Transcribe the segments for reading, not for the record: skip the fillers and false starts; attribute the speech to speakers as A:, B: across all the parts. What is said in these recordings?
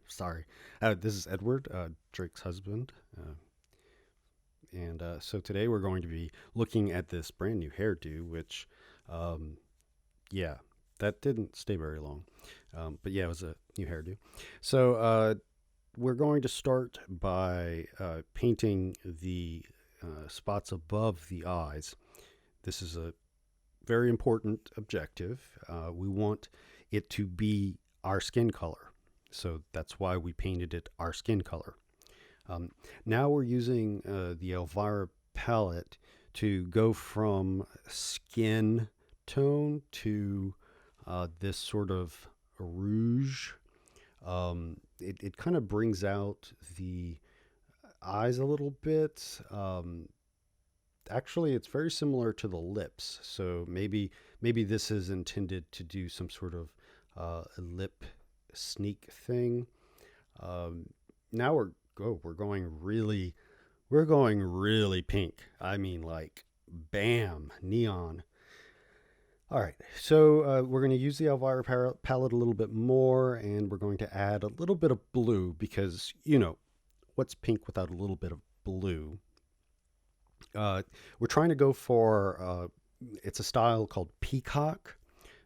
A: Sorry. This is Edward, Drake's husband. And so today we're going to be looking at this brand new hairdo, which, um, yeah, that didn't stay very long. But yeah, it was a new hairdo. So we're going to start by painting the spots above the eyes. This is a very important objective. We want it to be our skin color. So that's why we painted it our skin color. Now we're using the Elvira palette to go from skin tone to this sort of rouge. It kind of brings out the eyes a little bit. Actually, it's very similar to the lips. So maybe this is intended to do some sort of lip sneak thing. Um, Now we're going really pink. I mean, like, bam, neon. All right, so we're going to use the Elvira palette a little bit more, and we're going to add a little bit of blue because, what's pink without a little bit of blue? Uh, we're trying to go for, it's a style called peacock.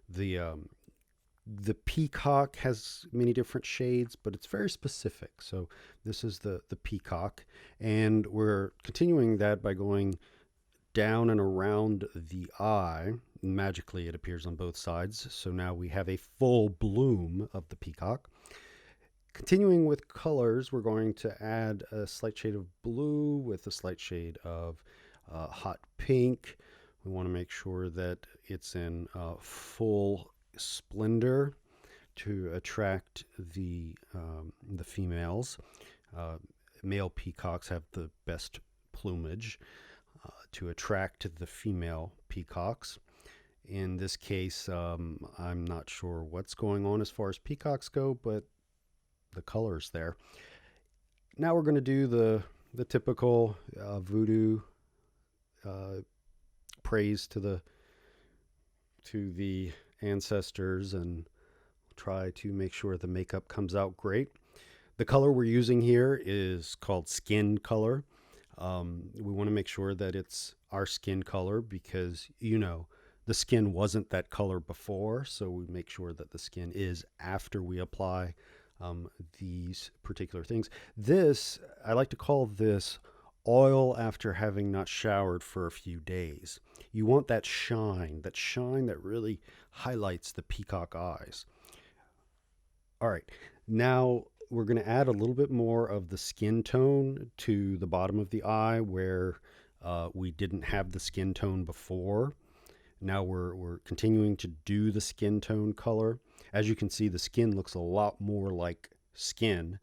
A: The the peacock has many different shades, but it's very specific. So this is the peacock, and we're continuing that by going down and around the eye. Magically, it appears on both sides. So now we have a full bloom of the peacock. Continuing with colors, we're going to add a slight shade of blue with a slight shade of hot pink. We want to make sure that it's in full splendor to attract the females. Uh, Male peacocks have the best plumage to attract the female peacocks. In this case, I'm not sure what's going on as far as peacocks go, but the colors there. Now we're going to do the typical voodoo uh, praise to the ancestors and try to make sure the makeup comes out great. The color we're using here is called skin color. We want to make sure that it's our skin color because, the skin wasn't that color before. So we make sure that the skin is after we apply these particular things. I like to call this oil after having not showered for a few days. You want that shine that really highlights the peacock eyes. All right, now we're going to add a little bit more of the skin tone to the bottom of the eye where we didn't have the skin tone before. Now we're continuing to do the skin tone color. As you can see, the skin looks a lot more like skin.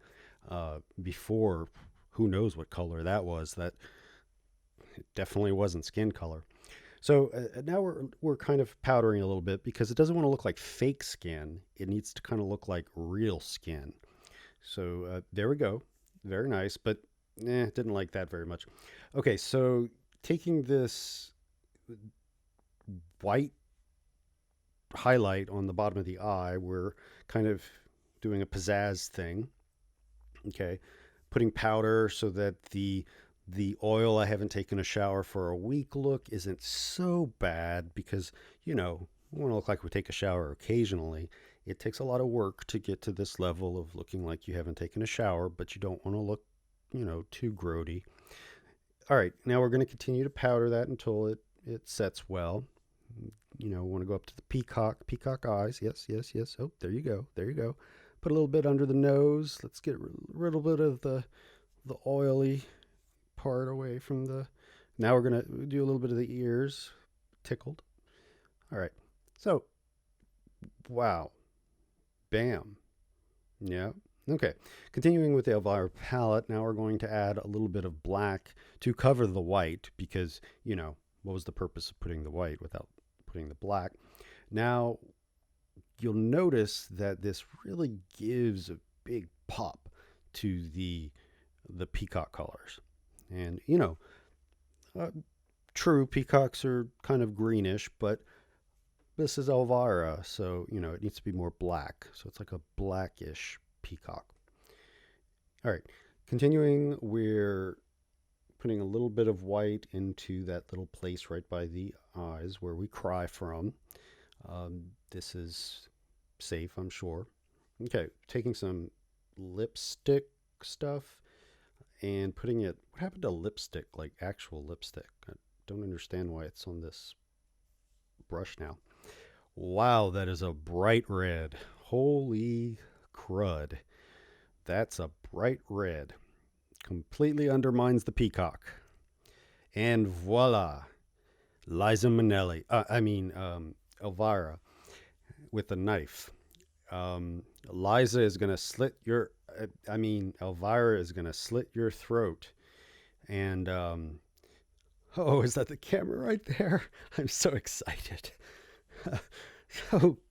A: Before, who knows what color that was. That it definitely wasn't skin color. So now we're kind of powdering a little bit because it doesn't want to look like fake skin. It needs to kind of look like real skin. So there we go. Very nice, but didn't like that very much. Okay, so taking this white highlight on the bottom of the eye, we're kind of doing a pizzazz thing. Okay, putting powder so that the oil I haven't taken a shower for a week look isn't so bad because we want to look like we take a shower occasionally. It takes a lot of work to get to this level of looking like you haven't taken a shower, but you don't want to look too grody. All right, now we're going to continue to powder that until it sets well. Want to go up to the peacock eyes. Yes, yes, yes. Oh, there you go. There you go. Put a little bit under the nose. Let's get a little bit of the oily part away from the. Now we're going to do a little bit of the ears. Tickled. All right. So, wow. Bam. Yeah. Okay. Continuing with the Elvira palette, now we're going to add a little bit of black to cover the white because, what was the purpose of putting the white without putting the black? Now, you'll notice that this really gives a big pop to the peacock colors. And, true, peacocks are kind of greenish, but this is Elvira, so, you know, it needs to be more black. So it's like a blackish peacock. All right, continuing, we're putting a little bit of white into that little place right by the eyes where we cry from. This is safe, I'm sure. Okay, taking some lipstick stuff and putting it. What happened to lipstick, like actual lipstick? I don't understand why it's on this brush now. Wow, that is a bright red. Holy crud. That's a bright red. Completely undermines the peacock. And voila, Liza Minnelli. Elvira with a knife. Liza is going to slit your. Elvira is going to slit your throat. And, oh, is that the camera right there? I'm so excited. Oh,